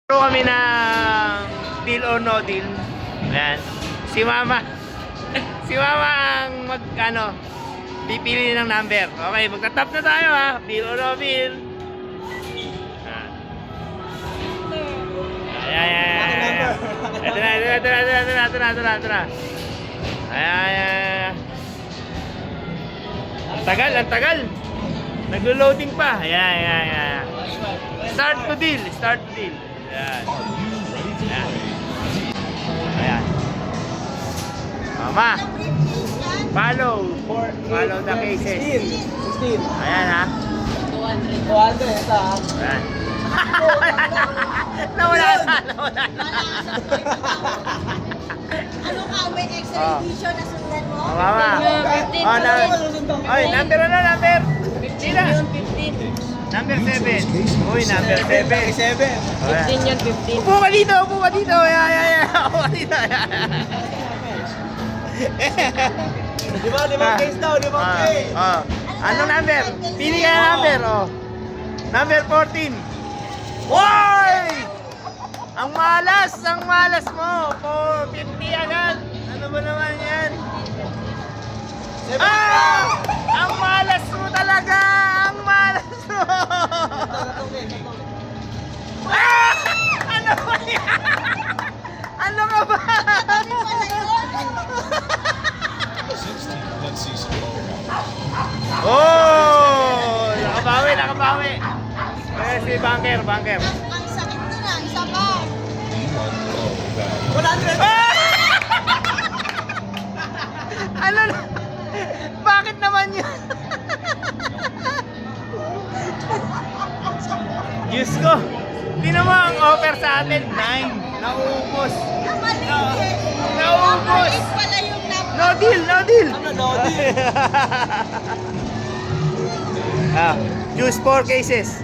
Pero kami ng deal or no deal. Ayan. Si Mama. Si Mama ang pipili ng number. Okay, magta-tap na tayo ha. Deal or no deal. Ayan. Ito na. Ayan. Ang tagal. Naglo-loading pa. Ayan. Start to deal. Ayan. Mama. Follow the cases. 16. Ayan ha. 200 ito ha. Ayan. Nawala na. Ano ka, may extra edition na sundan mo? Mama. Ay, number. Sila. 15. Number 7. Uy, number 7. 7. 15 yan, 15. Upo ka dito. Upo ka dito. Upo ka dito. Limang case daw, limang case. Anong number? Pili ka na number. Number 14. Woy! Ang malas mo. 450 agad. Ano ba naman yan? Ang malas mo talaga. Ang malas mo. Ano ba yan? Ano ka ba? Oh! Nakabawi. Si Banker. Ang sakit na na, isa pa. 100. Ano na? Bakit naman yun? Diyos ko! Hindi mo ang offer sa atin, 9. Naubos. Naubos. Maliit pala yung number. No deal. Ano, no deal? Choose 4 cases.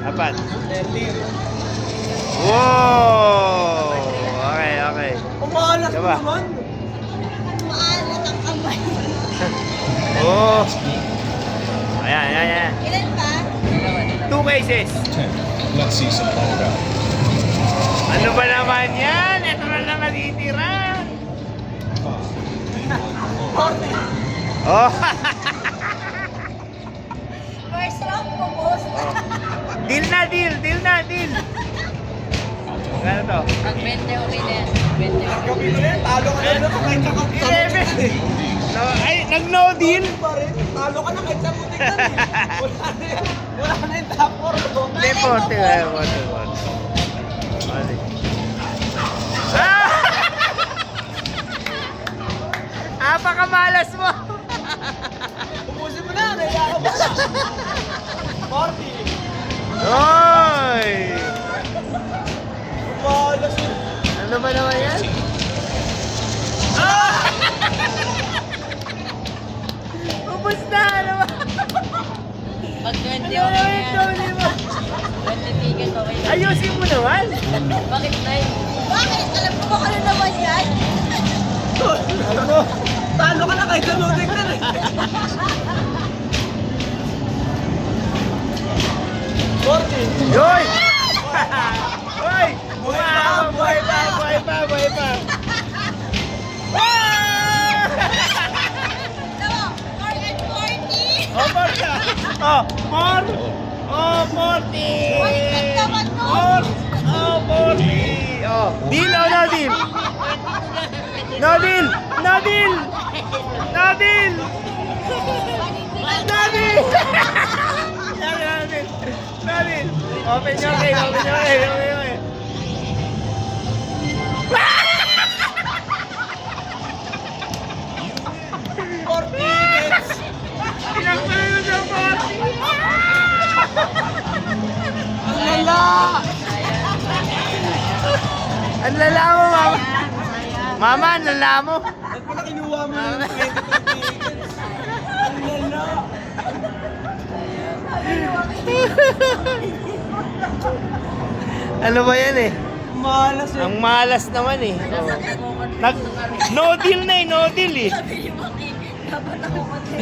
Apat. 13. Wow! Okay. Umalas mo Diba? naman. Maalat ang kamay. Oh! Ayan. Ilan pa? 2 cases. 10. Let's see some power. Ano ba naman yan? Ito na lang natitira. Oh! First round po, boss. Deal na. Ano to? Pag 20, okay na yan. 20. Kapito na yan, talo ka na doon. Kahit sa 11. No, ay, nag-no deal? pa rin. Talo ka na kahit sa putik na rin. Wala na yung top 4. Hindi, 40. Apakamalas mo. Ubusin mo na, naiya ka ba? 40. Hoy! Umalas mo. Ano ba naman yan? Ubus na! Ano ba? Pag 20, Ano naman yung tuli mo? 20 ticket, okay na. Ayusin mo naman! Bakit, Nay? Bakit? Alam ko ba ano naman yan? Ano? Talo ka na kahit sa putik na rin. 40. Yoy! Hoy! Buhay pa! Buhay pa! Ah! Ito, 4 and 40. Oh, 40! Oh, 4! Oh, 40! Baliktad naman mo. 40! Oh, deal o no deal? No deal! No deal! No deal! No deal! No deal! Open your game! Ilang pala na sa 40? Ang lala! Ang lala mo, Mama! Mama, ang lala mo! Ba't pala kinuha mo ng 22 tickets? Ang lala! Ano ba yan eh? Malas eh. Ang malas naman eh. No deal na eh, no deal eh. Sabi ni Maki, dapat ako matay.